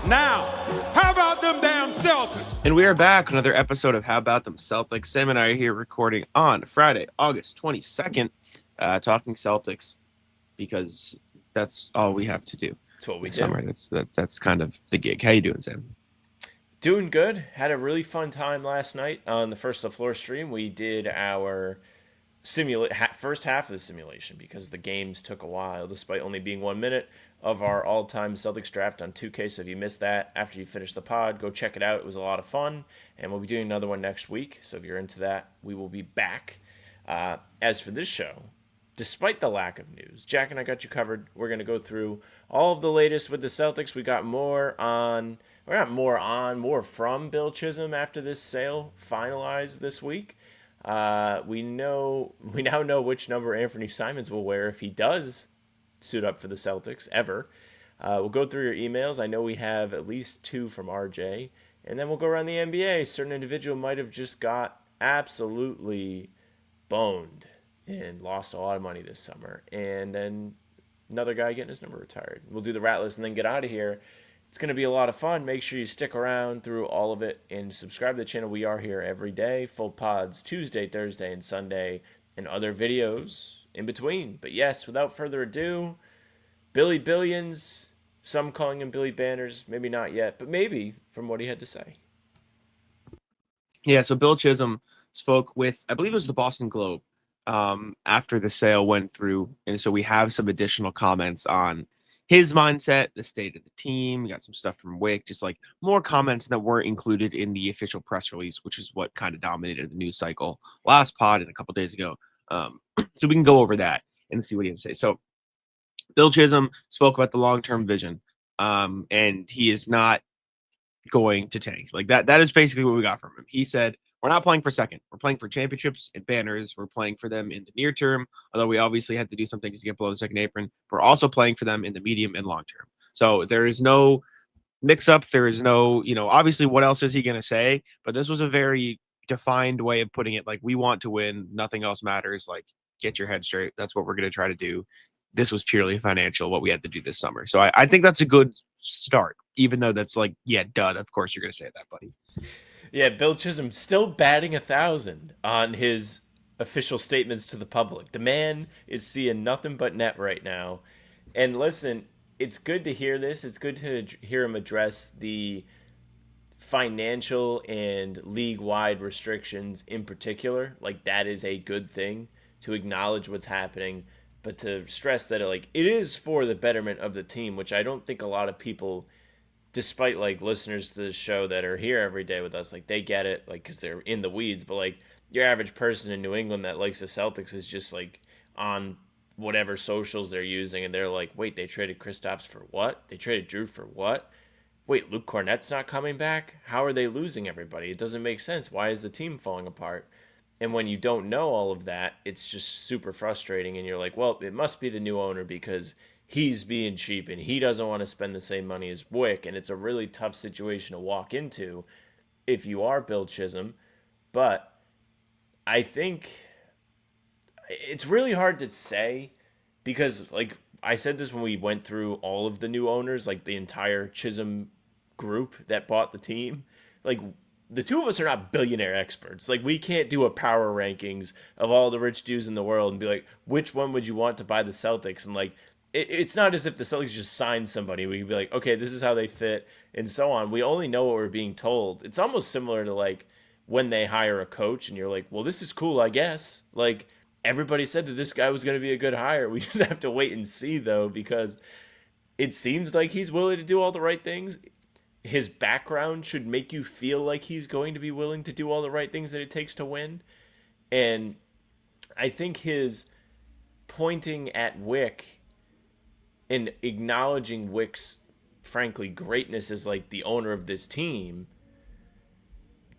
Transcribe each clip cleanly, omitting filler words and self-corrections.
Now, how about them damn Celtics? And we are back. Another episode of How About Them Celtics. Sam and I are here recording on Friday, August 22nd, talking Celtics because that's all we have to do That's what we this do. summer. That's kind of the gig. How you doing, Sam? Doing good. Had a really fun time last night on the First the Floor stream. We did our first half of the simulation because the games took a while, despite only being 1 minute of our all-time Celtics draft on 2K. So if you missed that after you finish the pod, go check it out. It was a lot of fun, and we'll be doing another one next week. So if you're into that, we will be back. As for this show, despite the lack of news, Jack and I got you covered. We're going to go through all of the latest with the Celtics. We got more from Bill Chisholm after this sale finalized this week. We now know which number Anfernee Simons will wear if he does suit up for the Celtics ever. We'll go through your emails. I know we have at least 2 from RJ, and then we'll go around the NBA. A certain individual might have just got absolutely boned and lost a lot of money this summer, and then another guy getting his number retired. We'll do the rat list and then get out of here. It's going to be a lot of fun. Make sure you stick around through all of it and subscribe to the channel. We are here every day. Full pods Tuesday, Thursday, and Sunday, and other videos in between. But yes, without further ado, Billy Billions, some calling him Billy Banners, maybe not yet, but maybe from what he had to say. Yeah, so Bill Chisholm spoke with, I believe it was the Boston Globe, after the sale went through. And so we have some additional comments on his mindset, the state of the team. We got some stuff from Wick, just like more comments that weren't included in the official press release, which is what kind of dominated the news cycle last pod and a couple days ago. So we can go over that and see what he has to say. So Bill Chisholm spoke about the long-term vision, and he is not going to tank. Like that is basically what we got from him. He said, we're not playing for second. We're playing for championships and banners. We're playing for them in the near term, although we obviously have to do some things to get below the second apron. We're also playing for them in the medium and long term. So there is no mix up. There is no, obviously what else is he going to say? But this was a very defined way of putting it. Like, we want to win. Nothing else matters. Like, get your head straight. That's what we're going to try to do. This was purely financial, what we had to do this summer. So I think that's a good start, even though that's like, yeah, duh. Of course you're going to say that, buddy. Yeah, Bill Chisholm still batting 1,000 on his official statements to the public. The man is seeing nothing but net right now. And listen, it's good to hear this. It's good to hear him address the financial and league-wide restrictions in particular. Like, that is a good thing, to acknowledge what's happening, but to stress that it is for the betterment of the team, which I don't think a lot of people, despite like listeners to this show that are here every day with us, like, they get it, like, because they're in the weeds. But like, your average person in New England that likes the Celtics is just like on whatever socials they're using, and they're like, wait, they traded Kristaps for what? They traded Drew for what? Wait, Luke Cornett's not coming back? How are they losing everybody? It doesn't make sense. Why is the team falling apart? And when you don't know all of that, it's just super frustrating. And you're like, well, it must be the new owner because he's being cheap and he doesn't want to spend the same money as Wick. And it's a really tough situation to walk into if you are Bill Chisholm. But I think it's really hard to say because, like, I said this when we went through all of the new owners, like the entire Chisholm group that bought the team. Like, the two of us are not billionaire experts. Like, we can't do a power rankings of all the rich dudes in the world and be like, which one would you want to buy the Celtics? And like, it's not as if the Celtics just signed somebody. We could be like, okay, this is how they fit, and so on. We only know what we're being told. It's almost similar to like when they hire a coach and you're like, well, this is cool, I guess. Like, everybody said that this guy was going to be a good hire. We just have to wait and see, though, because it seems like he's willing to do all the right things. His background should make you feel like he's going to be willing to do all the right things that it takes to win. And I think his pointing at Wick and acknowledging Wick's, frankly, greatness as like the owner of this team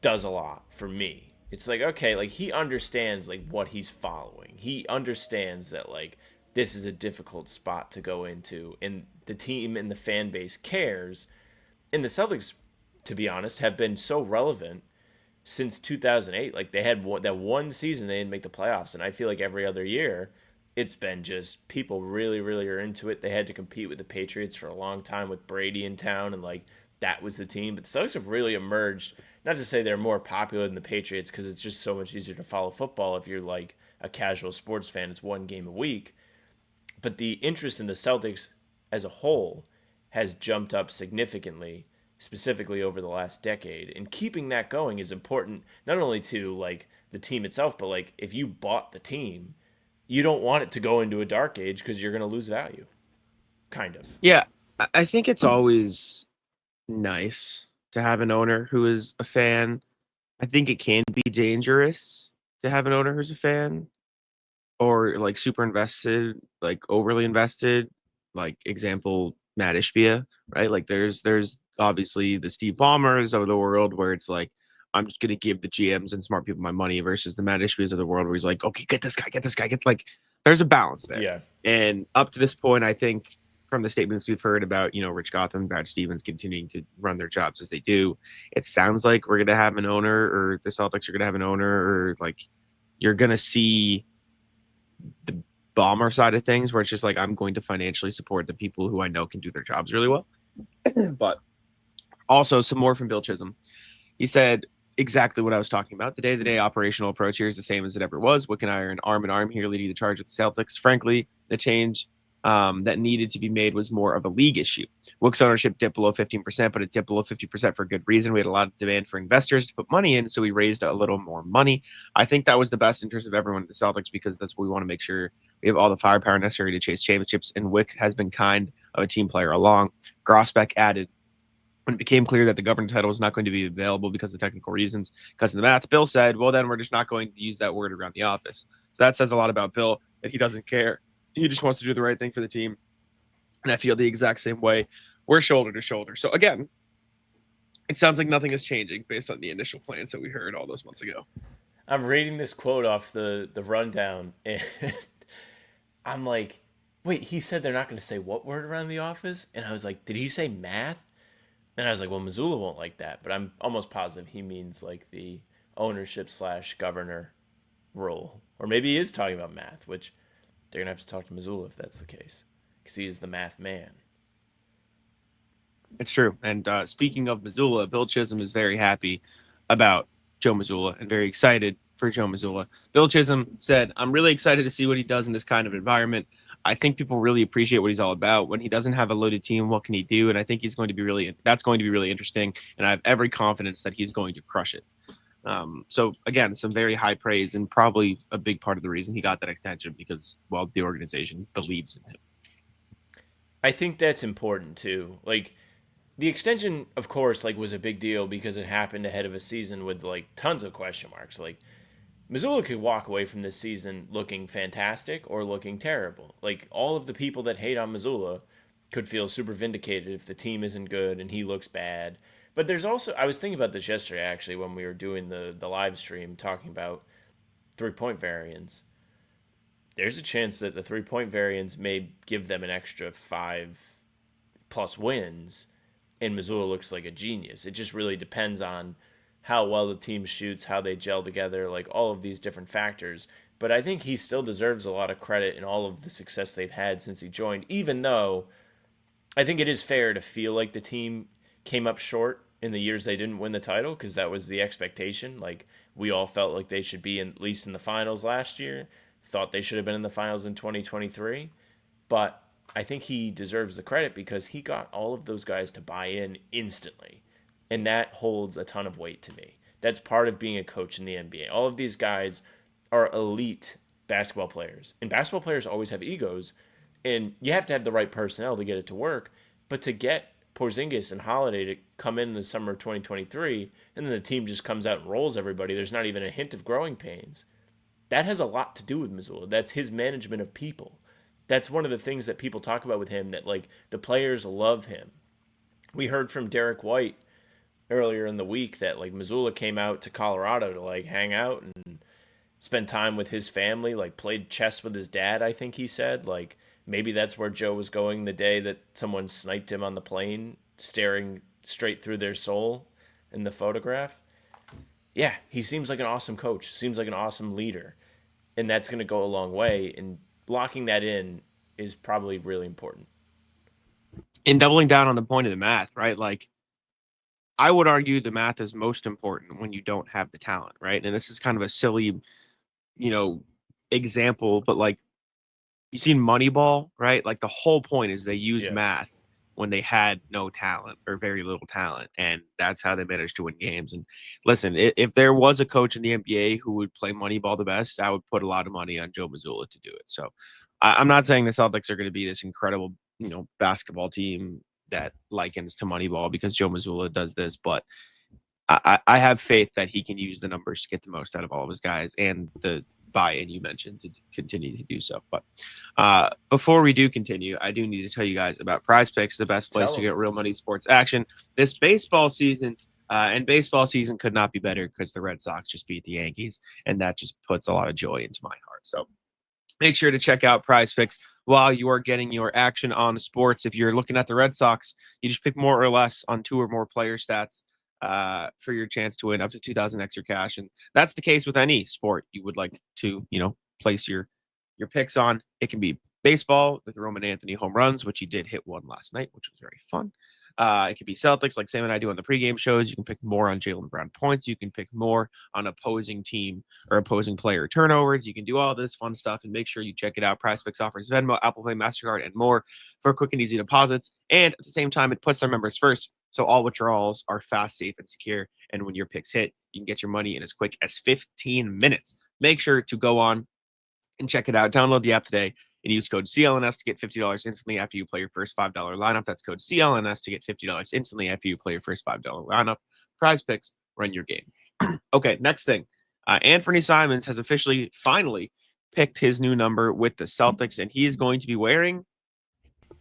does a lot for me. It's like, okay, like, he understands like what he's following. He understands that like this is a difficult spot to go into, and the team and the fan base cares. And the Celtics, to be honest, have been so relevant since 2008. Like, they had that one season they didn't make the playoffs, and I feel like every other year it's been just people really, really are into it. They had to compete with the Patriots for a long time with Brady in town, and like that was the team. But the Celtics have really emerged. Not to say they're more popular than the Patriots, because it's just so much easier to follow football if you're like a casual sports fan. It's one game a week. But the interest in the Celtics as a whole has jumped up significantly, specifically over the last decade. And keeping that going is important, not only to like the team itself, but like if you bought the team, you don't want it to go into a dark age because you're going to lose value. Kind of. Yeah, I think it's always nice to have an owner who is a fan. I think it can be dangerous to have an owner who's a fan or like super invested, like overly invested. Like example, Matt Ishbia, right? Like there's obviously the Steve Ballmers of the world where it's like I'm just gonna give the GMs and smart people my money versus the Matt Ishbias of the world where he's like, okay, get this guy, get like there's a balance there. Yeah. And up to this point, I think from the statements we've heard about, Rich Gotham, Brad Stevens continuing to run their jobs as they do, it sounds like we're gonna have an owner, or the Celtics are gonna have an owner, or like you're gonna see the Bomber side of things where it's just like I'm going to financially support the people who I know can do their jobs really well. But also some more from Bill Chisholm. He said exactly what I was talking about. The day-to-day operational approach here is the same as it ever was. Wick and I are an arm in arm here leading the charge with the Celtics. Frankly, the change that needed to be made was more of a league issue. Wick's ownership dipped below 15%, but it dipped below 50% for a good reason. We had a lot of demand for investors to put money in, so we raised a little more money. I think that was the best interest of everyone at the Celtics because that's what we want to make sure we have all the firepower necessary to chase championships, and Wick has been kind of a team player along. Grosbeck added, when it became clear that the governor title was not going to be available because of technical reasons, because of the math, Bill said, well, then we're just not going to use that word around the office. So that says a lot about Bill, that he doesn't care. He just wants to do the right thing for the team. And I feel the exact same way. We're shoulder to shoulder. So again, it sounds like nothing is changing based on the initial plans that we heard all those months ago. I'm reading this quote off the rundown, and I'm like, wait, he said they're not going to say what word around the office? And I was like, did he say math? And I was like, well, Missoula won't like that. But I'm almost positive he means like the ownership / governor role. Or maybe he is talking about math, which they're going to have to talk to Missoula if that's the case, because he is the math man. It's true. And speaking of Missoula, Bill Chisholm is very happy about Joe Missoula and very excited for Joe Missoula. Bill Chisholm said, I'm really excited to see what he does in this kind of environment. I think people really appreciate what he's all about. When he doesn't have a loaded team, what can he do? And I think that's going to be really interesting. And I have every confidence that he's going to crush it. So again, some very high praise, and probably a big part of the reason he got that extension because, well, the organization believes in him. I think that's important too. Like the extension, of course, like was a big deal because it happened ahead of a season with like tons of question marks. Like Missoula could walk away from this season looking fantastic or looking terrible. Like all of the people that hate on Missoula could feel super vindicated if the team isn't good and he looks bad. But there's also, I was thinking about this yesterday actually when we were doing the live stream talking about 3-point variance. There's a chance that the 3-point variance may give them an extra 5+ wins, and Missoula looks like a genius. It just really depends on how well the team shoots, how they gel together, like all of these different factors. But I think he still deserves a lot of credit in all of the success they've had since he joined, even though I think it is fair to feel like the team came up short in the years they didn't win the title, because that was the expectation. Like we all felt like they should be at least in the finals last year, thought they should have been in the finals in 2023. But I think he deserves the credit because he got all of those guys to buy in instantly. And that holds a ton of weight to me. That's part of being a coach in the NBA. All of these guys are elite basketball players. And basketball players always have egos. And you have to have the right personnel to get it to work. But to get Porzingis and Holiday to come in the summer of 2023, and then the team just comes out and rolls everybody, there's not even a hint of growing pains. That has a lot to do with Missoula. That's his management of people. That's one of the things that people talk about with him, that like the players love him. We heard from Derrick White earlier in the week that like Missoula came out to Colorado to like hang out and spend time with his family, like played chess with his dad, I think he said. Like maybe that's where Joe was going the day that someone sniped him on the plane, staring straight through their soul in the photograph. Yeah, he seems like an awesome coach, seems like an awesome leader. And that's going to go a long way. And locking that in is probably really important. And doubling down on the point of the math, right? Like I would argue the math is most important when you don't have the talent, right? And this is kind of a silly, you know, example, but like you seen Moneyball, right? Like the whole point is they used Yes. math when they had no talent or very little talent, and that's how they managed to win games. And listen, if there was a coach in the NBA who would play Moneyball the best, I would put a lot of money on Joe Mazzulla to do it. So I'm not saying the Celtics are going to be this incredible, basketball team that likens to Moneyball because Joe Mazzulla does this, but I have faith that he can use the numbers to get the most out of all of his guys and the buy-in you mentioned to continue to do so. But before we do continue, I do need to tell you guys about PrizePicks, the best place to get real money sports action this baseball season. And baseball season could not be better because the Red Sox just beat the Yankees, and that just puts a lot of joy into my heart. So make sure to check out PrizePicks while you are getting your action on the sports. If you're looking at the Red Sox, you just pick more or less on 2 or more player stats for your chance to win up to 2,000 extra cash. And that's the case with any sport you would like to, place your picks on. It can be baseball with Roman Anthony home runs, which he did hit one last night, which was very fun. It could be Celtics, like Sam and I do on the pregame shows. You can pick more on Jaylen Brown points. You can pick more on opposing team or opposing player turnovers. You can do all this fun stuff, and make sure you check it out. PrizePicks offers Venmo, Apple Pay, MasterCard, and more for quick and easy deposits. And at the same time, it puts their members first. So all withdrawals are fast, safe, and secure. And when your picks hit, you can get your money in as quick as 15 minutes. Make sure to go on and check it out. Download the app today and use code CLNS to get $50 instantly after you play your first $5 lineup. That's code CLNS to get $50 instantly after you play your first $5 lineup. PrizePicks, run your game. Okay, next thing. Anfernee Simons has finally picked his new number with the Celtics, and he is going to be wearing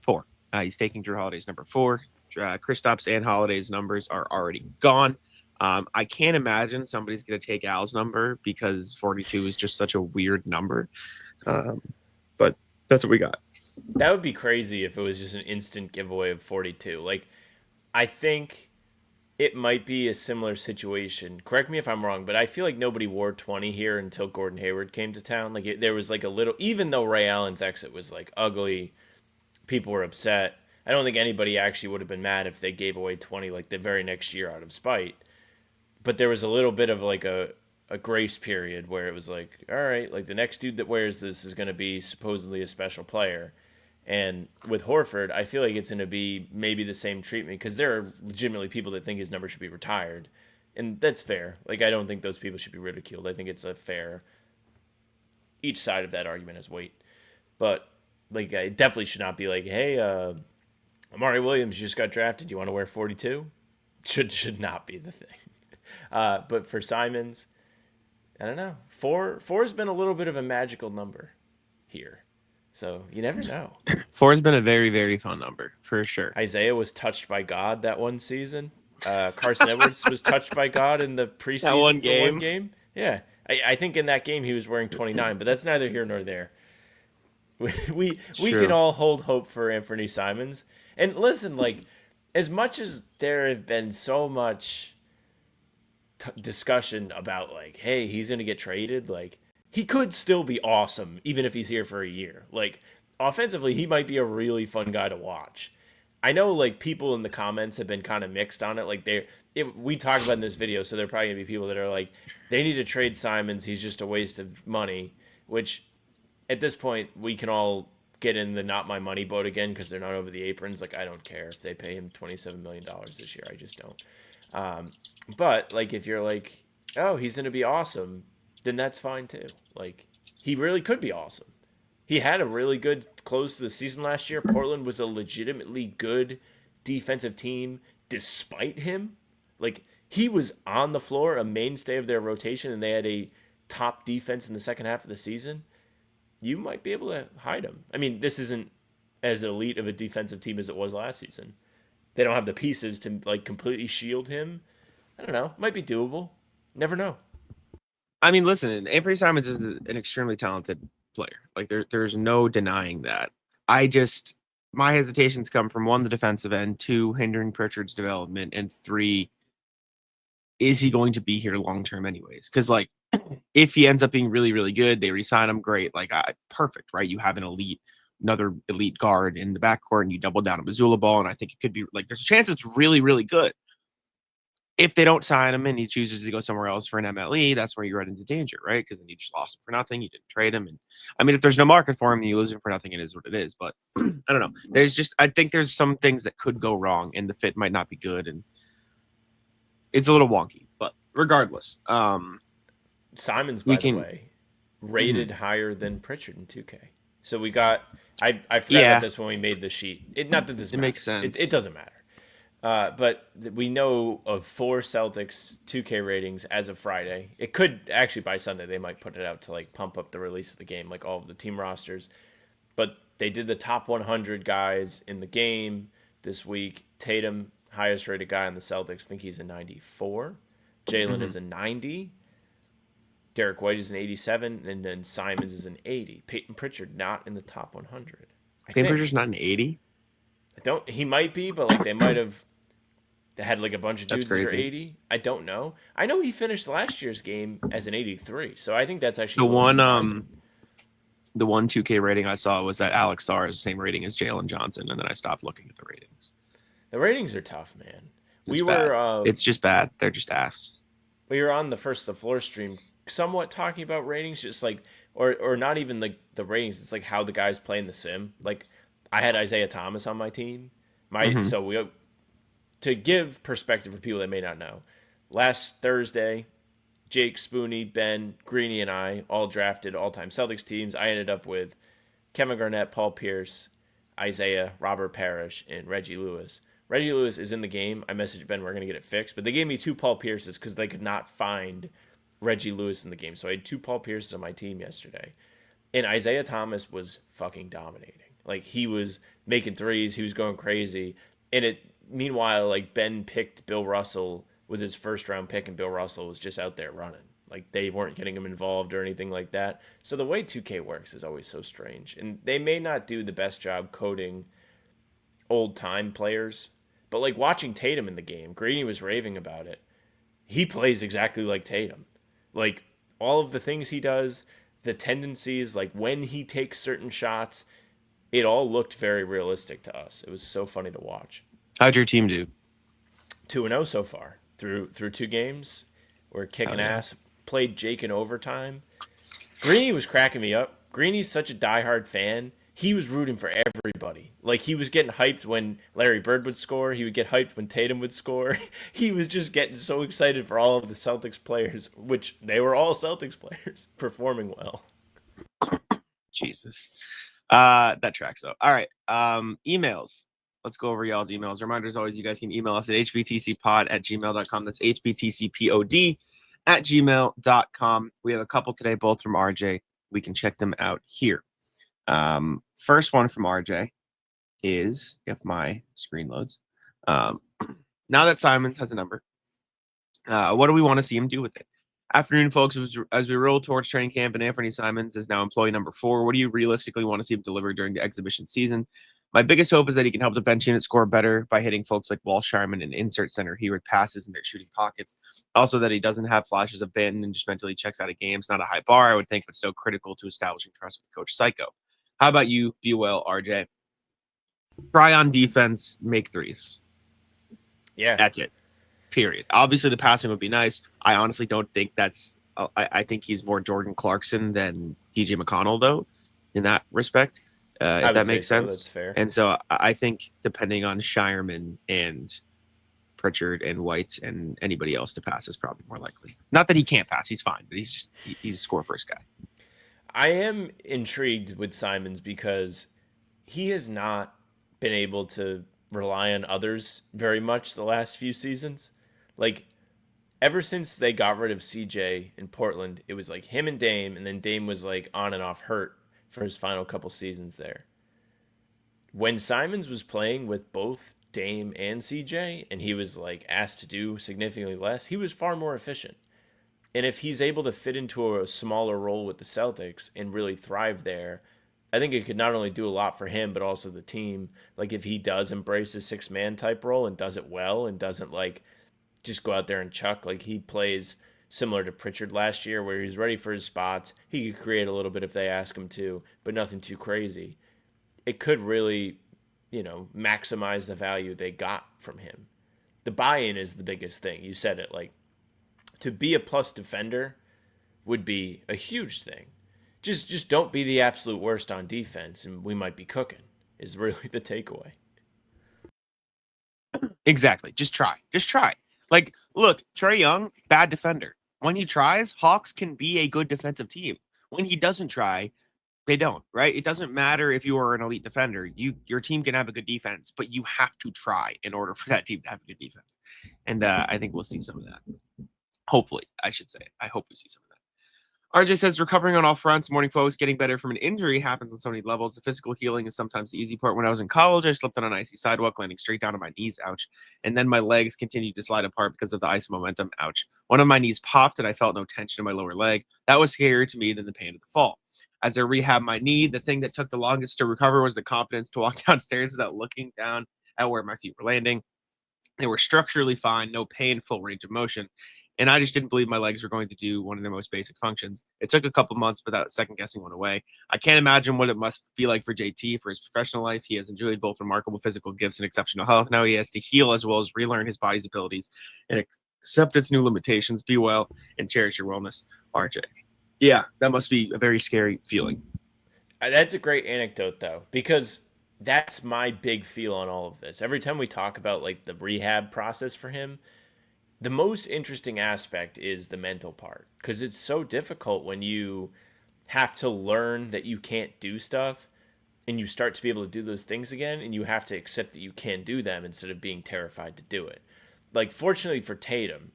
4. He's taking Drew Holiday's number 4. Kristaps and Holiday's numbers are already gone. I can't imagine somebody's going to take Al's number because 42 is just such a weird number. But that's what we got. That would be crazy if it was just an instant giveaway of 42. Like, I think it might be a similar situation. Correct me if I'm wrong, but I feel like nobody wore 20 here until Gordon Hayward came to town. Like, there was like a little, even though Ray Allen's exit was like ugly, people were upset. I don't think anybody actually would have been mad if they gave away 20 like the very next year out of spite. But there was a little bit of like a grace period where it was like, all right, like the next dude that wears this is going to be supposedly a special player. And with Horford, I feel like it's going to be maybe the same treatment because there are legitimately people that think his number should be retired. And that's fair. Like, I don't think those people should be ridiculed. I think it's a fair, each side of that argument has weight. But like, it definitely should not be like, hey, Amari Williams just got drafted. You want to wear 42? Should not be the thing. But for Simons, I don't know. 4 has been a little bit of a magical number here. So you never know. 4 has been a very, very fun number for sure. Isaiah was touched by God that one season. Carson Edwards was touched by God in the preseason that one game. Yeah. I think in that game he was wearing 29, but that's neither here nor there. We can all hold hope for Anfernee Simons. And listen, like, as much as there have been so much discussion about like, hey, he's going to get traded, like, he could still be awesome even if he's here for a year. Like, offensively, he might be a really fun guy to watch. I know, like, people in the comments have been kind of mixed on it. Like, we talked about in this video, so there are probably going to be people that are like, they need to trade Simons. He's just a waste of money, which at this point, we can all get in the not my money boat again because they're not over the aprons. Like, I don't care if they pay him $27 million this year. I just don't. But, like, if you're like, oh, he's going to be awesome, then that's fine too. Like, he really could be awesome. He had a really good close to the season last year. Portland was a legitimately good defensive team despite him. Like, he was on the floor, a mainstay of their rotation, and they had a top defense in the second half of the season. You might be able to hide him. I mean, this isn't as elite of a defensive team as it was last season. They don't have the pieces to, like, completely shield him. I don't know. Might be doable. Never know. I mean, listen, Anfernee Simons is an extremely talented player. Like, there's no denying that. My hesitations come from 1, the defensive end, 2, hindering Pritchard's development, and 3, is he going to be here long term anyways? Because, like, if he ends up being really, really good, they re-sign him, great. Like, perfect, right? You have another elite guard in the backcourt, and you double down on Mazzulla ball, and I think it could be, like, there's a chance it's really, really good. if they don't sign him and he chooses to go somewhere else for an MLE, that's where you run into danger, right? Because then you just lost him for nothing. You didn't trade him. And I mean, if there's no market for him, you lose him for nothing. It is what it is. But I don't know. I think there's some things that could go wrong and the fit might not be good. And it's a little wonky. But regardless, Simons, by the way, rated higher than Pritchard in 2K. So we got, I forgot about this when we made the sheet. Not that this matters. Makes sense. It doesn't matter. But we know of 4 Celtics 2K ratings as of Friday. It could actually by Sunday they might put it out to like pump up the release of the game, like all of the team rosters. But they did the top 100 guys in the game this week. Tatum, highest rated guy on the Celtics, I think he's a 94. Jalen is a 90. Derrick White is an 87, and then Simons is an 80. Peyton Pritchard not in the top 100. Peyton Pritchard's not an 80. He might be, but like they might have. They had like a bunch of dudes that are 80. I don't know. I know he finished last year's game as an 83, so I think that's actually the one 2K rating I saw was that Alex Sarr is the same rating as Jalen Johnson, and then I stopped looking at the ratings. The ratings are tough, man. It's just bad. They're just ass. We were on the floor stream, somewhat talking about ratings, just like or not even like the ratings. It's like how the guys play in the sim. Like I had Isaiah Thomas on my team. To give perspective for people that may not know, last Thursday, Jake, Spoony, Ben, Greeny, and I all drafted all-time Celtics teams. I ended up with Kevin Garnett, Paul Pierce, Isaiah, Robert Parrish, and Reggie Lewis. Reggie Lewis is in the game. I messaged Ben, we're going to get it fixed. But they gave me 2 Paul Pierces because they could not find Reggie Lewis in the game. So I had 2 Paul Pierces on my team yesterday. And Isaiah Thomas was fucking dominating. Like, he was making threes. He was going crazy. And meanwhile, like, Ben picked Bill Russell with his first-round pick, and Bill Russell was just out there running. Like, they weren't getting him involved or anything like that. So the way 2K works is always so strange. And they may not do the best job coding old-time players, but, like, watching Tatum in the game, Greeny was raving about it. He plays exactly like Tatum. Like, all of the things he does, the tendencies, like, when he takes certain shots, it all looked very realistic to us. It was so funny to watch. How'd your team do? 2-0 so far through 2 games. We're kicking ass. Played Jake in overtime. Greeny was cracking me up. Greeny's such a diehard fan. He was rooting for everybody. Like, he was getting hyped when Larry Bird would score. He would get hyped when Tatum would score. He was just getting so excited for all of the Celtics players, which they were all Celtics players, performing well. Jesus. That tracks though. All right. Emails. Let's go over y'all's emails. Reminder, as always, you guys can email us at hbtcpod@gmail.com. That's hbtcpod@gmail.com. We have a couple today, both from RJ. We can check them out here. First one from RJ is, if my screen loads, now that Simons has a number, what do we want to see him do with it? Afternoon, folks. As we roll towards training camp, and Anfernee Simons is now employee number 4. What do you realistically want to see him deliver during the exhibition season? My biggest hope is that he can help the bench unit score better by hitting folks like Wall Sharman and insert center here with passes and their shooting pockets. Also, that he doesn't have flashes of Ben and just mentally checks out of games. Not a high bar, I would think, but still critical to establishing trust with Coach Psycho. How about you? Be well, RJ. Try on defense, make threes. Yeah. That's it. Period. Obviously, the passing would be nice. I honestly don't think that's I think he's more Jordan Clarkson than TJ McConnell, though, in that respect, if that makes sense. That's fair. And so I think depending on Shireman and Pritchard and White and anybody else to pass is probably more likely. Not that he can't pass. He's fine, but he's a score-first guy. I am intrigued with Simons because he has not been able to rely on others very much the last few seasons. Like, ever since they got rid of CJ in Portland, it was like him and Dame, and then Dame was like on and off hurt for his final couple seasons there. When Simons was playing with both Dame and CJ, and he was like asked to do significantly less, he was far more efficient. And if he's able to fit into a smaller role with the Celtics and really thrive there, I think it could not only do a lot for him, but also the team. Like, if he does embrace a 6-man type role and does it well and doesn't like just go out there and chuck, like he plays similar to Pritchard last year where he's ready for his spots. He could create a little bit if they ask him to, but nothing too crazy. It could really, maximize the value they got from him. the buy-in is the biggest thing. You said it, like, to be a plus defender would be a huge thing. Just don't be the absolute worst on defense, and we might be cooking, is really the takeaway. Exactly. Just try. Like, look, Trae Young, bad defender. When he tries, Hawks can be a good defensive team. When he doesn't try, they don't, right? It doesn't matter if you are an elite defender. Your team can have a good defense, but you have to try in order for that team to have a good defense. And I think we'll see some of that. Hopefully, I should say. I hope we see some of that. RJ says, recovering on all fronts, morning folks, getting better from an injury happens on so many levels. The physical healing is sometimes the easy part. When I was in college, I slipped on an icy sidewalk, landing straight down on my knees, ouch. And then my legs continued to slide apart because of the ice momentum, ouch. One of my knees popped and I felt no tension in my lower leg. That was scarier to me than the pain of the fall. As I rehabbed my knee, the thing that took the longest to recover was the confidence to walk downstairs without looking down at where my feet were landing. They were structurally fine, no pain, full range of motion. And I just didn't believe my legs were going to do one of their most basic functions. It took a couple months, but that second guessing went away. I can't imagine what it must be like for JT for his professional life. He has enjoyed both remarkable physical gifts and exceptional health. Now he has to heal as well as relearn his body's abilities and accept its new limitations. Be well and cherish your wellness, RJ. Yeah, that must be a very scary feeling. That's a great anecdote, though, because that's my big feel on all of this. Every time we talk about like the rehab process for him, the most interesting aspect is the mental part, because it's so difficult when you have to learn that you can't do stuff and you start to be able to do those things again, and you have to accept that you can do them instead of being terrified to do it. Like, fortunately for Tatum,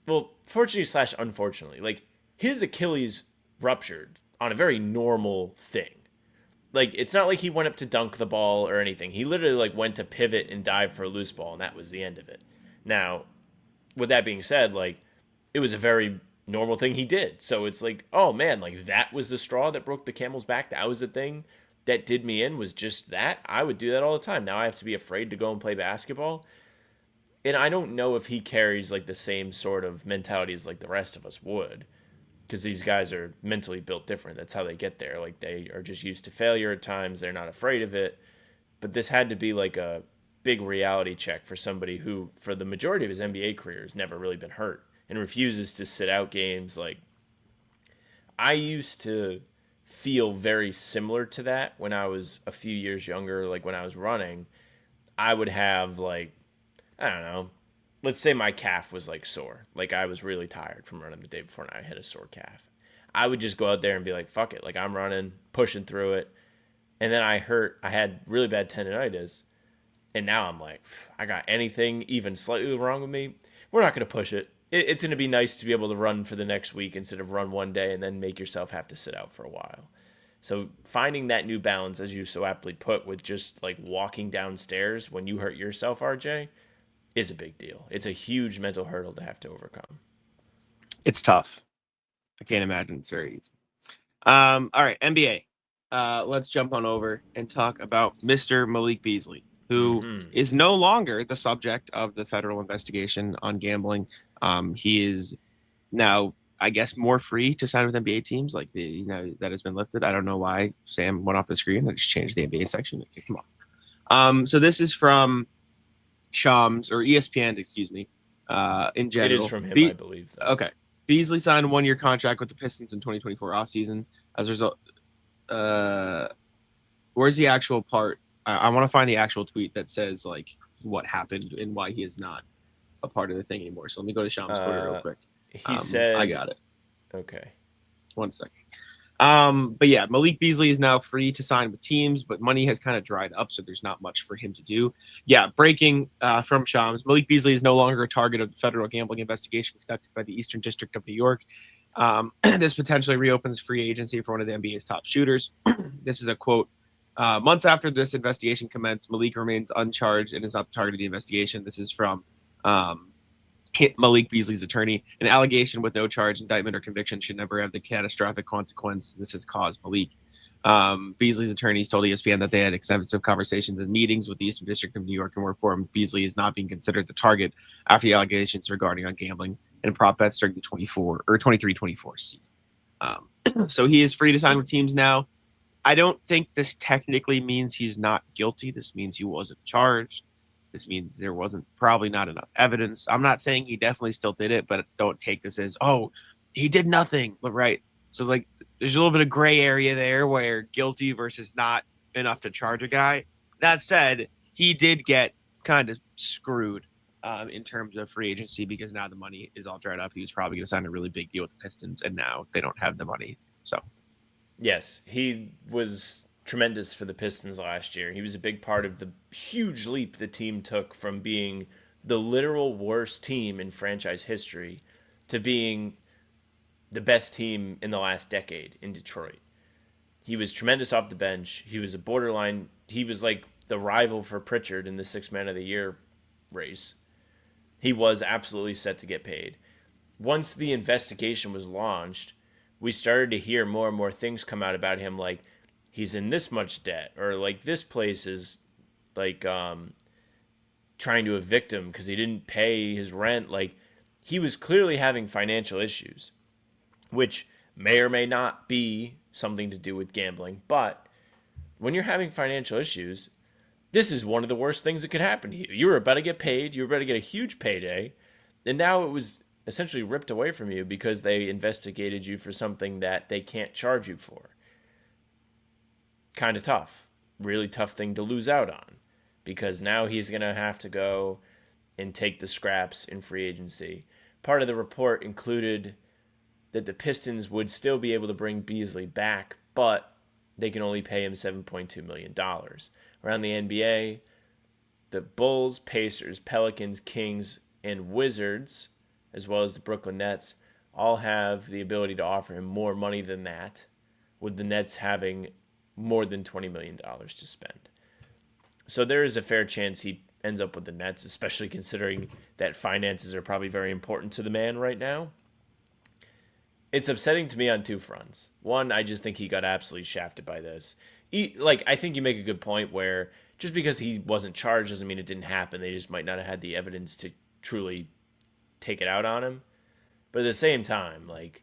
well, fortunately / unfortunately, like, his Achilles ruptured on a very normal thing. Like, it's not like he went up to dunk the ball or anything. He literally, like, went to pivot and dive for a loose ball, and that was the end of it. Now, with that being said, like, it was a very normal thing he did. So it's like, oh man, like, that was the straw that broke the camel's back. That was the thing that did me in, was just that. I would do that all the time. Now I have to be afraid to go and play basketball. And I don't know if he carries like the same sort of mentality as like the rest of us would, because these guys are mentally built different. That's how they get there. Like, they are just used to failure at times. They're not afraid of it. But this had to be like a big reality check for somebody who, for the majority of his NBA career, has never really been hurt and refuses to sit out games. Like, I used to feel very similar to that when I was a few years younger. Like, when I was running, I would have, like, I don't know, let's say my calf was like sore. Like, I was really tired from running the day before and I had a sore calf. I would just go out there and be like, fuck it. Like, I'm running, pushing through it. And then I had really bad tendonitis. And now I'm like, I got anything even slightly wrong with me, we're not going to push it. It's going to be nice to be able to run for the next week instead of run one day and then make yourself have to sit out for a while. So finding that new balance, as you so aptly put, with just like walking downstairs when you hurt yourself, RJ, is a big deal. It's a huge mental hurdle to have to overcome. It's tough. I can't imagine it's very easy. All right, NBA. Let's jump on over and talk about Mr. Malik Beasley, who is no longer the subject of the federal investigation on gambling. He is now, I guess, more free to sign with NBA teams. Like, that has been lifted. I don't know why Sam went off the screen. I just changed the NBA section and kicked him off. So this is from Shams, or ESPN, excuse me, in general. It is from him, I believe, though. Okay. Beasley signed a 1-year contract with the Pistons in 2024 offseason. As a result, where's the actual part? I want to find the actual tweet that says like what happened and why he is not a part of the thing anymore. So let me go to Shams' Twitter real quick. He said, I got it. Okay. 1 second. But yeah, Malik Beasley is now free to sign with teams, but money has kind of dried up, so there's not much for him to do. Yeah, breaking from Shams, Malik Beasley is no longer a target of the federal gambling investigation conducted by the Eastern District of New York. This potentially reopens free agency for one of the NBA's top shooters. This is a quote. Months after this investigation commenced, Malik remains uncharged and is not the target of the investigation. This is from Malik Beasley's attorney. An allegation with no charge, indictment, or conviction should never have the catastrophic consequence this has caused Malik. Beasley's attorneys told ESPN that they had extensive conversations and meetings with the Eastern District of New York and were informed Beasley is not being considered the target after the allegations regarding on gambling and prop bets during the 23-24 season. So he is free to sign with teams now. I don't think this technically means he's not guilty. This means he wasn't charged. This means there wasn't probably not enough evidence. I'm not saying he definitely still did it, but don't take this as, oh, he did nothing, right? So like there's a little bit of gray area there where guilty versus not enough to charge a guy. That said, he did get kind of screwed in terms of free agency because now the money is all dried up. He was probably going to sign a really big deal with the Pistons, and now they don't have the money. So, yes, he was tremendous for the Pistons last year. He was a big part of the huge leap the team took from being the literal worst team in franchise history to being the best team in the last decade in Detroit. He was tremendous off the bench. He was a borderline. He was like the rival for Pritchard in the Sixth Man of the Year race. He was absolutely set to get paid. Once the investigation was launched, we started to hear more and more things come out about him, like he's in this much debt, or like this place is like trying to evict him because he didn't pay his rent. Like he was clearly having financial issues, which may or may not be something to do with gambling. But when you're having financial issues, this is one of the worst things that could happen to you. You were about to get paid. You were about to get a huge payday. And now it was essentially ripped away from you because they investigated you for something that they can't charge you for. Kind of tough. Really tough thing to lose out on. Because now he's going to have to go and take the scraps in free agency. Part of the report included that the Pistons would still be able to bring Beasley back, but they can only pay him $7.2 million. Around the NBA, the Bulls, Pacers, Pelicans, Kings, and Wizards, as well as the Brooklyn Nets, all have the ability to offer him more money than that, with the Nets having more than $20 million to spend. So there is a fair chance he ends up with the Nets, especially considering that finances are probably very important to the man right now. It's upsetting to me on two fronts. One, I just think he got absolutely shafted by this. I think you make a good point where just because he wasn't charged doesn't mean it didn't happen. They just might not have had the evidence to truly take it out on him. But at the same time, like,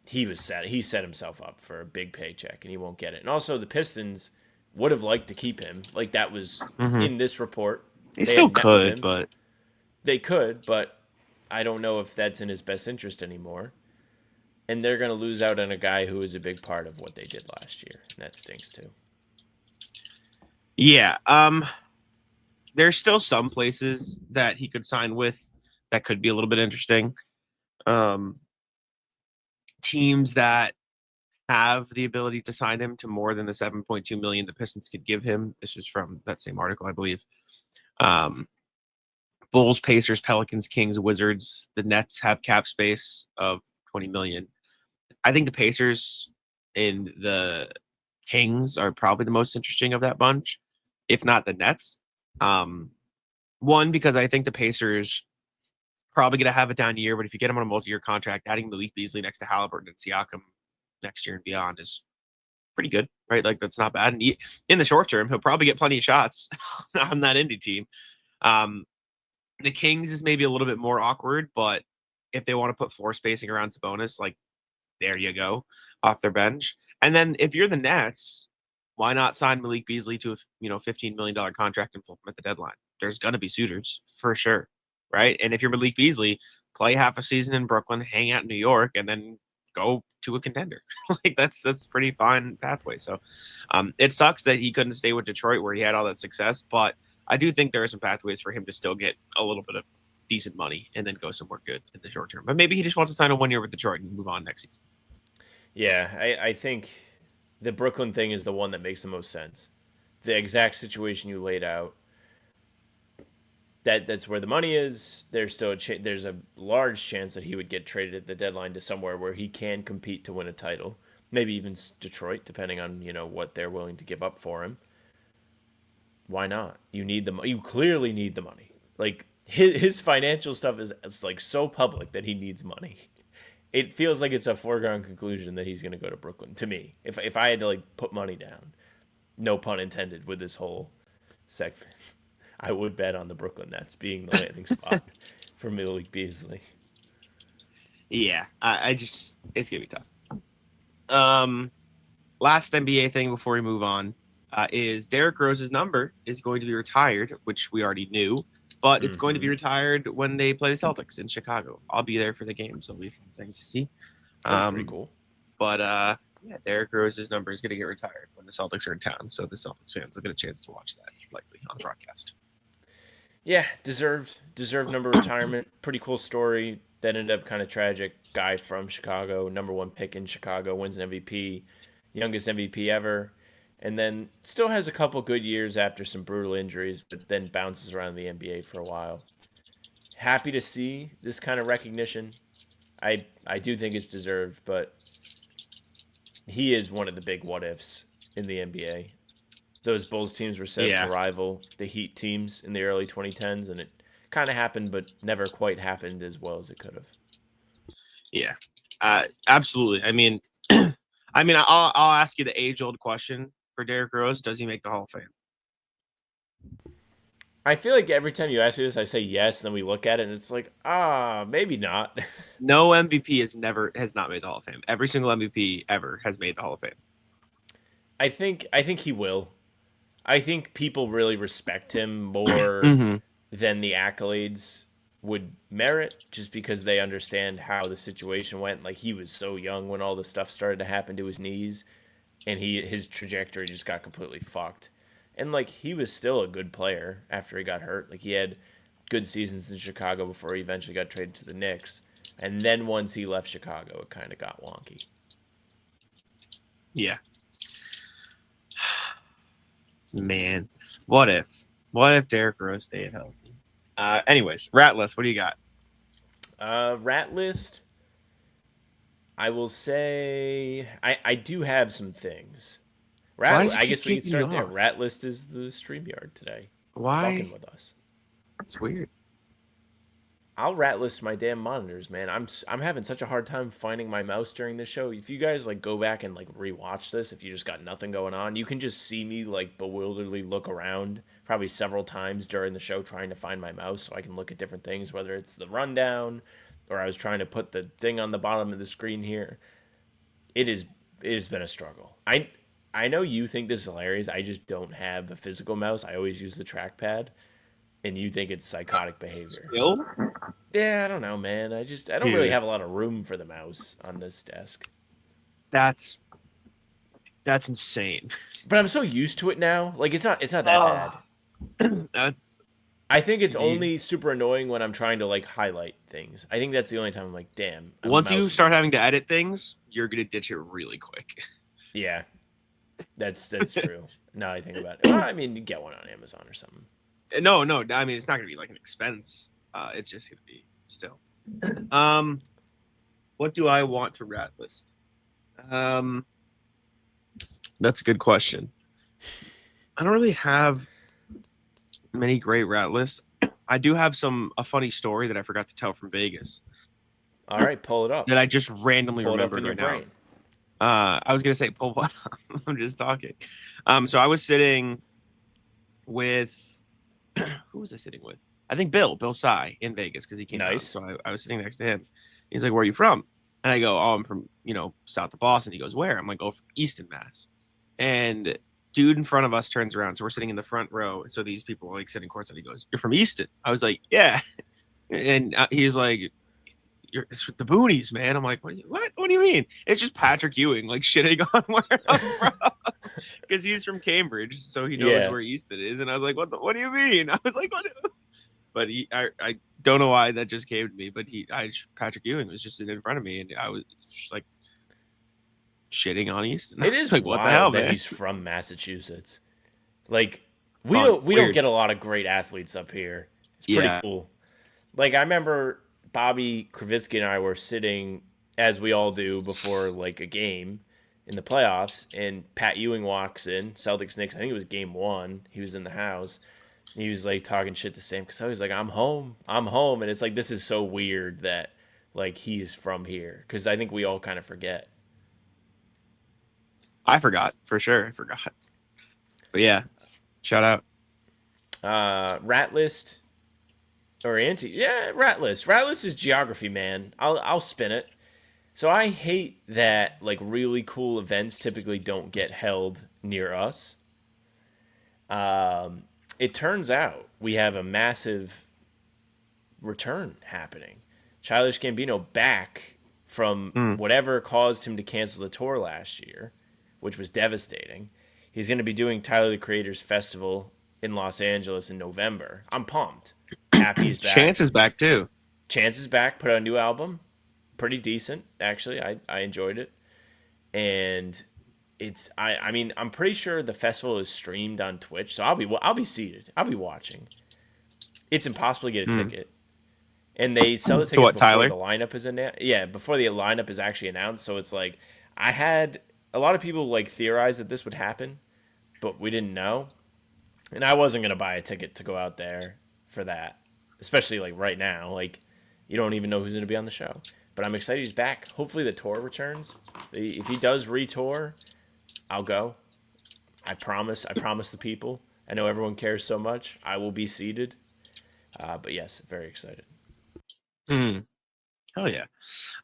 he set himself up for a big paycheck and he won't get it. And also the Pistons would have liked to keep him. Like, that was in this report. They still could, but they could, but I don't know if that's in his best interest anymore. And they're going to lose out on a guy who was a big part of what they did last year. And that stinks too. Yeah. There's still some places that he could sign with that could be a little bit interesting. Teams that have the ability to sign him to more than the $7.2 million the Pistons could give him. This is from that same article, I believe. Bulls, Pacers, Pelicans, Kings, Wizards. The Nets have cap space of $20 million. I think the Pacers and the Kings are probably the most interesting of that bunch, if not the Nets. One, because I think the Pacers probably going to have a down year, but if you get him on a multi-year contract, adding Malik Beasley next to Halliburton and Siakam next year and beyond is pretty good, right? Like, that's not bad. And in the short term, he'll probably get plenty of shots on that indie team. The Kings is maybe a little bit more awkward, but if they want to put floor spacing around Sabonis, like, there you go, off their bench. And then if you're the Nets, why not sign Malik Beasley to a $15 million contract and flip him at the deadline? There's going to be suitors for sure, right? And if you're Malik Beasley, play half a season in Brooklyn, hang out in New York, and then go to a contender. Like, that's pretty fine pathway. So it sucks that he couldn't stay with Detroit where he had all that success, but I do think there are some pathways for him to still get a little bit of decent money and then go somewhere good in the short term. But maybe he just wants to sign a 1 year with Detroit and move on next season. Yeah, I think the Brooklyn thing is the one that makes the most sense. The exact situation you laid out. That's where the money is. There's still there's a large chance that he would get traded at the deadline to somewhere where he can compete to win a title. Maybe even Detroit, depending on what they're willing to give up for him. Why not? You clearly need the money. Like, his financial stuff is like so public that he needs money. It feels like it's a foregone conclusion that he's going to go to Brooklyn. To me, if I had to like put money down, no pun intended, with this whole segment, I would bet on the Brooklyn Nets being the landing spot for Malik Beasley. Yeah, it's gonna be tough. Last NBA thing before we move on. is Derrick Rose's number is going to be retired, which we already knew, but it's going to be retired when they play the Celtics in Chicago. I'll be there for the game, so it'll be exciting to see. Pretty cool. But yeah, Derrick Rose's number is going to get retired when the Celtics are in town, so the Celtics fans will get a chance to watch that likely on broadcast. Yeah, deserved number retirement. Pretty cool story. That ended up kind of tragic. Guy from Chicago, number 1 pick in Chicago, wins an MVP, youngest MVP ever, and then still has a couple good years after some brutal injuries, but then bounces around the NBA for a while. Happy to see this kind of recognition. I do think it's deserved, but he is one of the big what ifs in the NBA. Those Bulls teams were set up to rival the Heat teams in the early 2010s, and it kind of happened, but never quite happened as well as it could have. Yeah, absolutely. I mean, I'll ask you the age-old question for Derrick Rose: does he make the Hall of Fame? I feel like every time you ask me this, I say yes, and then we look at it, and it's like, maybe not. No MVP has not made the Hall of Fame. Every single MVP ever has made the Hall of Fame. I think he will. I think people really respect him more than the accolades would merit, just because they understand how the situation went. Like, he was so young when all the stuff started to happen to his knees, and his trajectory just got completely fucked. And, like, he was still a good player after he got hurt. Like, he had good seasons in Chicago before he eventually got traded to the Knicks. And then once he left Chicago, it kind of got wonky. Yeah. Man, what if Derrick Rose stayed healthy? Anyways, Rat List, what do you got? Rat List, I will say I do have some things. I guess we can start there. Rat List is the StreamYard today. Why? Fucking with us. That's weird. I'll rat list my damn monitors, man. I'm having such a hard time finding my mouse during this show. If you guys like go back and like rewatch this, if you just got nothing going on, you can just see me like bewilderedly look around probably several times during the show trying to find my mouse so I can look at different things, whether it's the rundown or I was trying to put the thing on the bottom of the screen here. It has been a struggle. I know you think this is hilarious. I just don't have a physical mouse. I always use the trackpad. And you think it's psychotic behavior. Still? Yeah, I don't know, man. I don't really have a lot of room for the mouse on this desk. That's insane. But I'm so used to it now. Like it's not that bad. I think it's only super annoying when I'm trying to like highlight things. I think that's the only time I'm like, damn. Once you start having to edit things, you're gonna ditch it really quick. Yeah. That's true. Now I think about it. Well, I mean, you get one on Amazon or something. No. I mean, it's not gonna be like an expense. It's just gonna be still. What do I want to rat list? That's a good question. I don't really have many great rat lists. I do have a funny story that I forgot to tell from Vegas. All right, pull it up. That I just randomly remembered right now. I was gonna say pull what up. I'm just talking. So I was sitting with. Who was I sitting with? I think Bill Sy in Vegas because he came out. So I was sitting next to him. He's like, "Where are you from?" And I go, "Oh, I'm from south of Boston." He goes, "Where?" I'm like, "Oh, from Easton, Mass." And dude in front of us turns around, so we're sitting in the front row. So these people are like sitting courtside. He goes, "You're from Easton?" I was like, "Yeah." And he's like, "It's with the boonies, man." I'm like, "What? What do you mean?" It's just Patrick Ewing like shitting on where I'm from. Because he's from Cambridge, so he knows where Easton is. And I was like, what do you mean? I was like, what? But I don't know why that just came to me, but Patrick Ewing was just sitting in front of me, and I was just like shitting on Easton. It is like, wild what the hell, that man? He's from Massachusetts. Like we don't get a lot of great athletes up here. It's pretty cool. Like I remember Bobby Kravitsky and I were sitting, as we all do before like a game in the playoffs, and Pat Ewing walks in, Celtics Knicks. I think it was game 1. He was in the house. He was like talking shit to Sam Cassell. He's like, I'm home. And it's like, this is so weird that like he's from here, because I think we all kind of forget. I forgot for sure. I forgot. But yeah, shout out. Rat list or anti? Yeah, rat list. Rat list is geography, man. I'll spin it. So I hate that like really cool events typically don't get held near us. It turns out we have a massive return happening. Childish Gambino back from whatever caused him to cancel the tour last year, which was devastating. He's going to be doing Tyler the Creator's Festival in Los Angeles in November. I'm pumped. Happy he's back. Chance is back too. Chance is back. Put out a new album. Pretty decent, actually. I enjoyed it. And I mean, I'm pretty sure the festival is streamed on Twitch, so I'll be seated. I'll be watching. It's impossible to get a ticket. And they sell the tickets before Tyler? the lineup is announced. Yeah, before the lineup is actually announced. So it's like I had a lot of people like theorize that this would happen, but we didn't know. And I wasn't gonna buy a ticket to go out there for that, especially like right now. Like you don't even know who's gonna be on the show. But I'm excited he's back. Hopefully the tour returns. If he does retour, I'll go. I promise. I promise the people. I know everyone cares so much. I will be seated. But yes, very excited. Hell yeah.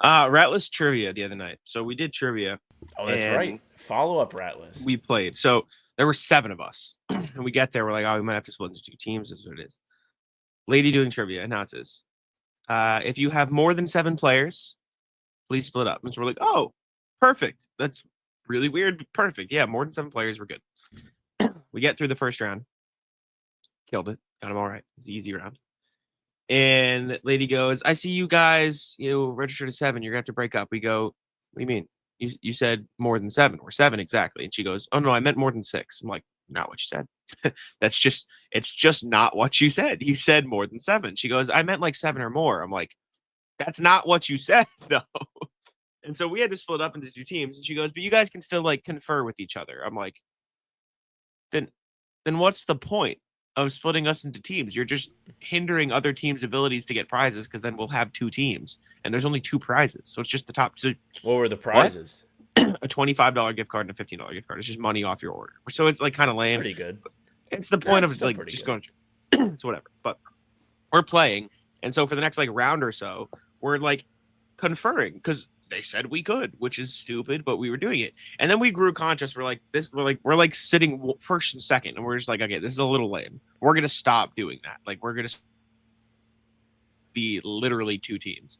Ratless trivia the other night. So we did trivia. Oh, that's right. Follow up rat list. We played. So there were 7 of us. And we get there. We're like, oh, we might have to split into 2 teams. That's what it is. Lady doing trivia announces, if you have more than 7 players, please split up. And so we're like, oh, perfect. That's really weird. But perfect. Yeah, more than 7 players. We're good. We get through the first round. Killed it. Got them all right. It was an easy round. And lady goes, I see you guys, register to 7. You're going to have to break up. We go, what do you mean? You said more than 7. We're 7 exactly. And she goes, oh, no, I meant more than 6. I'm like, not what you said. It's just not what you said. You said more than 7. She goes, I meant like 7 or more. I'm like, that's not what you said, though. And so we had to split up into 2 teams. And she goes, but you guys can still like confer with each other. I'm like, then what's the point of splitting us into teams? You're just hindering other teams' abilities to get prizes because then we'll have 2 teams and there's only 2 prizes. So it's just the top 2. What were the prizes? A $25 gift card and a $15 gift card. It's just money off your order. So it's like kind of lame. Pretty good. It's the point of like just going. It's whatever. But we're playing, and so for the next like round or so, we're like conferring because they said we could, which is stupid, but we were doing it. And then we grew conscious. We're like sitting first and second, and we're just like, okay, this is a little lame. We're gonna stop doing that. Like we're gonna be literally 2 teams,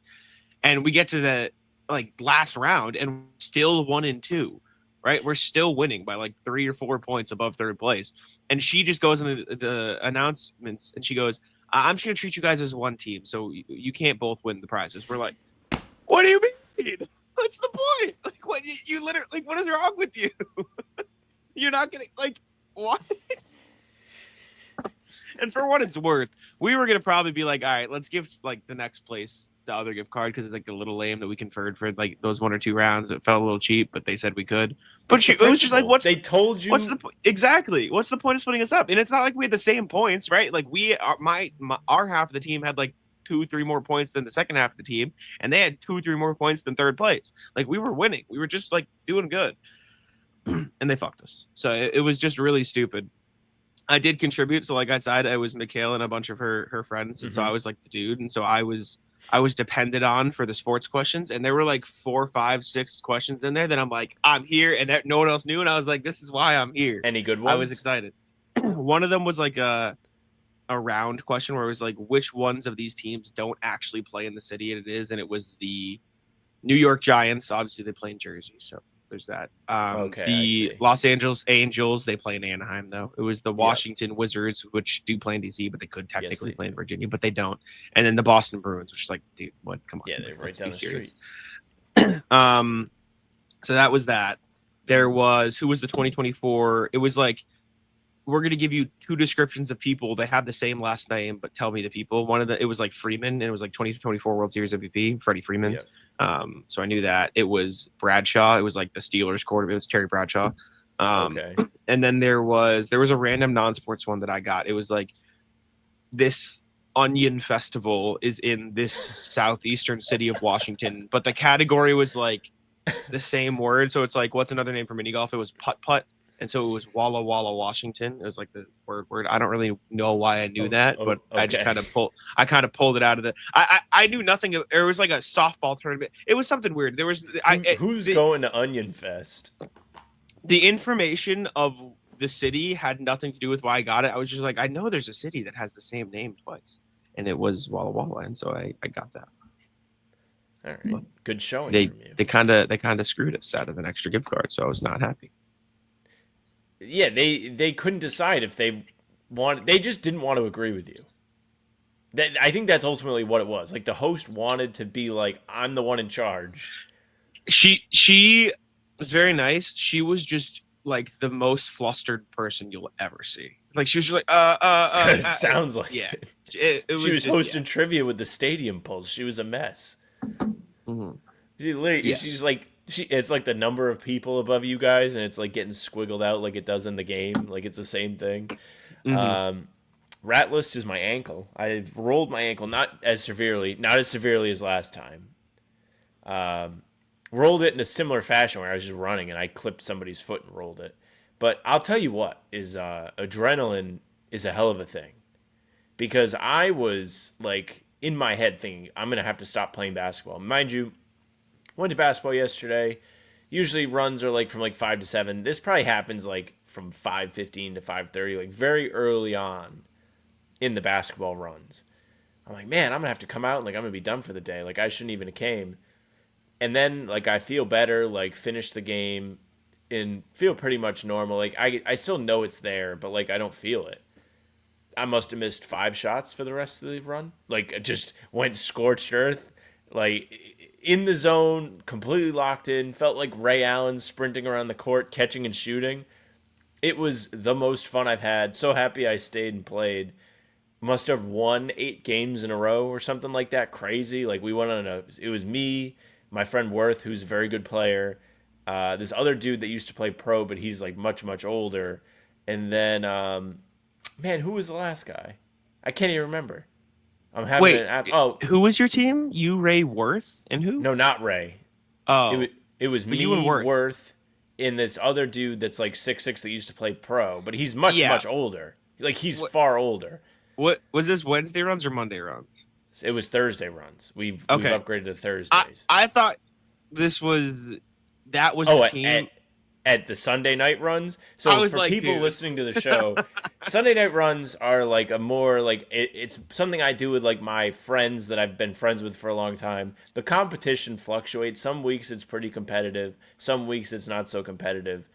and we get to the like last round, and still 1 and 2. Right, we're still winning by like 3 or 4 points above 3rd place. And she just goes in the announcements and she goes, I'm just gonna treat you guys as 1 team, so you can't both win the prizes. We're like, what do you mean? What's the point? Like, what you literally like? What is wrong with you? You're not gonna like what? And for what it's worth, we were gonna probably be like, all right, let's give like the next place the other gift card because it's like a little lame that we conferred for like those 1 or 2 rounds. It felt a little cheap, but they said we could. But it was just like, they told you? What's the exactly? What's the point of splitting us up? And it's not like we had the same points, right? Like our half of the team had like 2-3 more points than the second half of the team, and they had 2-3 more points than 3rd place. Like we were winning. We were just like doing good, and they fucked us. So it was just really stupid. I did contribute. So like I said, I was Mikhail and a bunch of her friends. And so I was like the dude. And so I was depended on for the sports questions. And there were like 4, 5, 6 questions in there that I'm like, I'm here. And no one else knew. And I was like, this is why I'm here. Any good ones? I was excited. One of them was like a round question where it was like, which ones of these teams don't actually play in the city it was the New York Giants. Obviously they play in Jersey. So there's that. The Los Angeles Angels, they play in Anaheim, though. It was the Washington Wizards, which do play in DC, but they could technically play in Virginia, but they don't. And then the Boston Bruins, which is like, dude, what? Come on. Yeah, they're right down the street. So that was that. There was, who was the 2024? It was like, we're going to give you 2 descriptions of people that have the same last name, but tell me the people. It was like Freeman, and it was like 2024 World Series MVP, Freddie Freeman. Yep. So I knew that. It was Bradshaw. It was like the Steelers quarterback. It was Terry Bradshaw. Okay. And then there was a random non-sports one that I got. It was like, this onion festival is in this southeastern city of Washington, but the category was like the same word. So it's like, what's another name for mini golf? It was putt-putt. And so it was Walla Walla, Washington. It was like the word. I don't really know why I knew that, but okay. I just kind of pulled it out of the. I knew nothing. It was like a softball tournament. It was something weird. There was who's going to Onion Fest? The information of the city had nothing to do with why I got it. I was just like, I know there's a city that has the same name twice, and it was Walla Walla, and so I got that. All right, But good showing they from you. they kind of screwed us out of an extra gift card, so I was not happy. Yeah, they couldn't decide if they wanted. They just didn't want to agree with you. I think that's ultimately what it was. Like the host wanted to be like, I'm the one in charge. She was very nice. She was just like the most flustered person you'll ever see. Like she was just like, It sounds like yeah. it. It She was just, hosting trivia with the stadium pulse. She was a mess. Mm-hmm. She literally, Yes. she's like, it's like the number of people above you guys, and it's like getting squiggled out like it does in the game. Like it's the same thing. Mm-hmm. Rat list is my ankle. I've rolled my ankle not as severely as last time. Rolled it in a similar fashion where I was just running and I clipped somebody's foot and rolled it. But I'll tell you what is adrenaline is a hell of a thing, because I was like in my head thinking I'm gonna have to stop playing basketball. Mind you, went to basketball yesterday. Usually runs are like from like 5 to 7. This probably happens like from 5:15 to 5:30, like very early on in the basketball runs. I'm like, man, I'm gonna have to come out and like I'm gonna be done for the day. Like I shouldn't even have came. And then like I feel better, like finish the game and feel pretty much normal. Like I still know it's there, but like I don't feel it. I must have missed 5 shots for the rest of the run. Like it just went scorched earth. Like in the zone, completely locked in. Felt like Ray Allen sprinting around the court, catching and shooting. It was the most fun I've had. So happy I stayed and played. Must have won 8 games in a row or something like that. Crazy. Like we went on it was me, my friend Worth, who's a very good player. This other dude that used to play pro, but he's like much, much older. And then, man, who was the last guy? I can't even remember. I'm having Wait, who was your team? You, Ray, Worth, and who? No, not Ray. Oh, It was me, you and Worth, and this other dude that's like 6'6" that used to play pro, but he's much, much older. Like he's far older. What was this, Wednesday runs or Monday runs? It was Thursday runs. We've upgraded to Thursdays. I thought that was the team at the Sunday night runs. So for like, people listening to the show, Sunday night runs are like a more like it's something I do with like my friends that I've been friends with for a long time. The competition fluctuates. Some weeks it's pretty competitive. Some weeks it's not so competitive.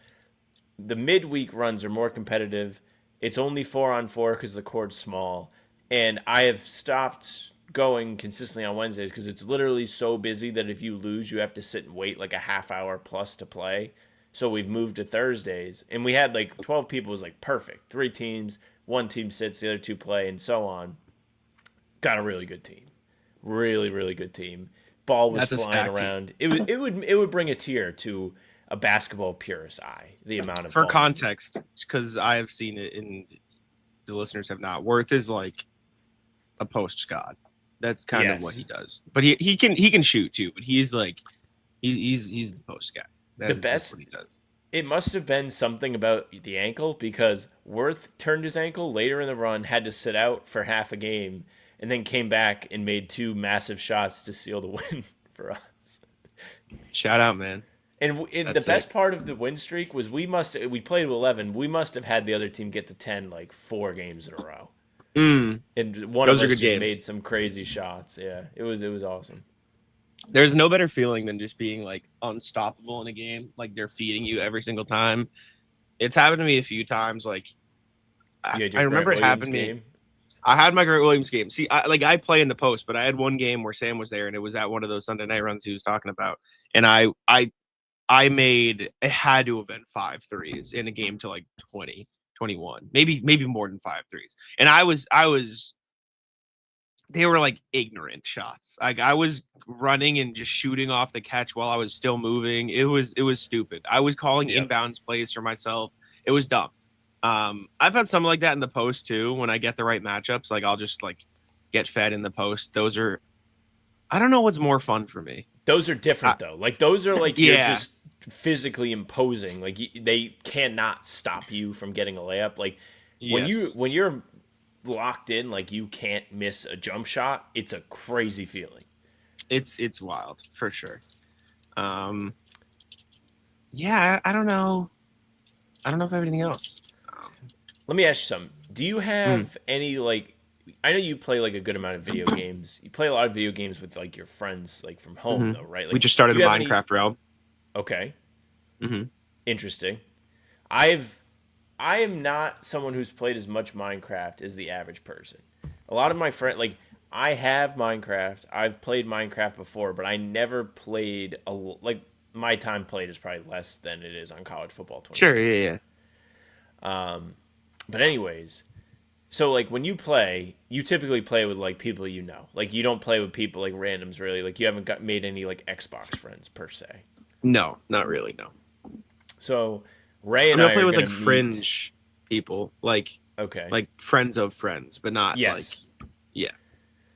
The midweek runs are more competitive. It's only 4-on-4 because the court's small. And I have stopped going consistently on Wednesdays because it's literally so busy that if you lose, you have to sit and wait like a half hour plus to play. So we've moved to Thursdays. And we had like 12 people. It was like perfect. 3 teams. 1 team sits, the other 2 play, and so on. Got a really good team. Really, really good team. Ball was flying around. It would bring a tear to a basketball purist eye, the amount of for context, because I have seen it and the listeners have not. Worth is like a post god. That's kind of what he does. But he can shoot too. But he's like he's the post guy. That's what he does. It must have been something about the ankle, because Worth turned his ankle later in the run, had to sit out for half a game, and then came back and made 2 massive shots to seal the win for us. Shout out, man. And the best part of the win streak was we played with 11. We must have had the other team get to 10 like 4 games in a row. And one of us just made some crazy shots. Yeah, it was awesome. There's no better feeling than just being like unstoppable in a game. Like they're feeding you every single time. It's happened to me a few times. Like I remember it happened to me. I had my Grant Williams game. See, I play in the post, but I had one game where Sam was there, and it was at one of those Sunday night runs he was talking about. And I made, it had to have been 5 threes in a game to like 20, 21, maybe more than 5 threes. And they were like ignorant shots. Like I was running and just shooting off the catch while I was still moving. It was stupid. I was calling inbounds plays for myself. It was dumb. I've had something like that in the post too. When I get the right matchups, like I'll just like get fed in the post. Those are, I don't know what's more fun for me. Those are different though. Like those are like you're just physically imposing. Like they cannot stop you from getting a layup. Like when you're locked in, like you can't miss a jump shot. It's a crazy feeling. It's wild for sure. Yeah, I don't know. I don't know if I have anything else. let me ask you something. Do you have any like? I know you play like a good amount of video games. You play a lot of video games with like your friends, like from home, though, right? Like, We just started do you have Minecraft Realm. Okay, Mm-hmm. interesting. I am not someone who's played as much Minecraft as the average person. A lot of my friends, like I have Minecraft. I've played Minecraft before, but I never played like my time played is probably less than it is on College Football 26. Sure, yeah. But anyways, so like when you play, you typically play with like people you know. Like you don't play with people like randoms really. Like you haven't made any like Xbox friends per se. No, not really, no. So Ray and I I play are with gonna like meet- fringe people, like Okay. like friends of friends, but not Yes. like yeah.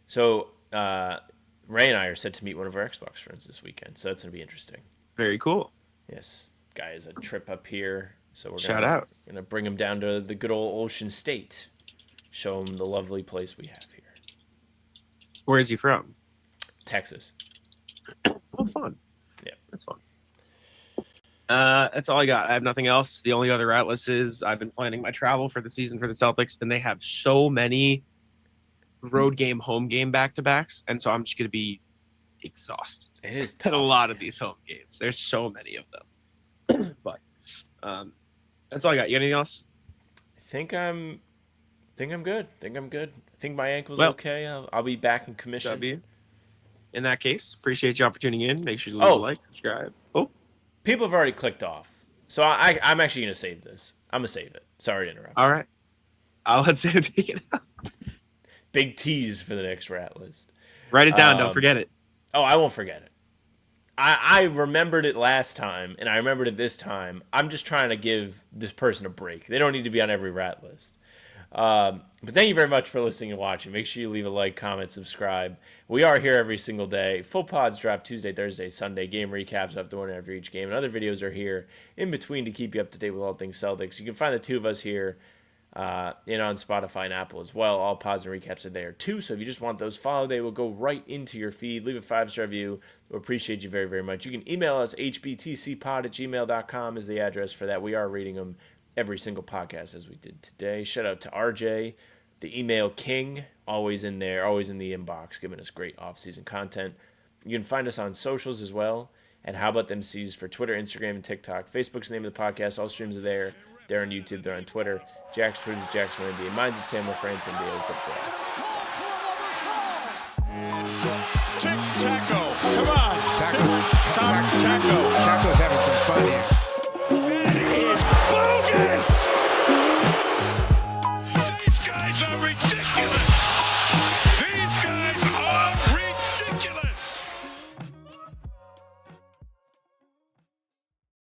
So Ray and I are set to meet one of our Xbox friends this weekend, so that's gonna be interesting. Very cool. Yes, guy is a trip up here, so we're Shout out. gonna bring him down to the good old Ocean State, show him the lovely place we have here, Where is he from? Texas. Oh, fun. Yeah. That's fun. That's all I got. I have nothing else. The only other outlets is I've been planning my travel for the season for the Celtics, and they have so many road game, home game back-to-backs, and so I'm just gonna be exhausted It is at tough, a lot of man. these home games. There's so many of them. But that's all I got. You got anything else? I think I'm good. I think my ankle's Well, okay. I'll be back in commission. W. In that case, appreciate y'all for tuning in. Make sure you leave a like, subscribe. Oh, People have already clicked off, so I'm actually gonna save this. I'm gonna save it. Sorry to interrupt. all right. I'll let Sam take it out. Big tease for the next rat list. Write it down. Don't forget it. Oh, I won't forget it. I remembered it last time, and I remembered it this time. I'm just trying to give this person a break. They don't need to be on every rat list. But thank you very much for listening and watching. Make sure you leave a like, comment, subscribe. We are here every single day. Full pods drop Tuesday, Thursday, Sunday. Game recaps up to one after each game. And other videos are here in between to keep you up to date with all things Celtics. You can find the two of us here and on Spotify and Apple as well. All pods and recaps are there too. So if you just want those followed, they will go right into your feed. Leave a 5-star review. We appreciate you very, very much. You can email us, hbtcpod@gmail.com is the address for that. We are reading them every single podcast as we did today. Shout out to RJ, the email king, always in there, always in the inbox, giving us great off-season content. You can find us on socials as well at How About Them C's for Twitter, Instagram, and TikTok. Facebook's the name of the podcast. All streams are there. They're on YouTube. They're on Twitter. Jack's Twitter is Jackson NBA. Mine's at Samuel France NBA. What's up for us? Check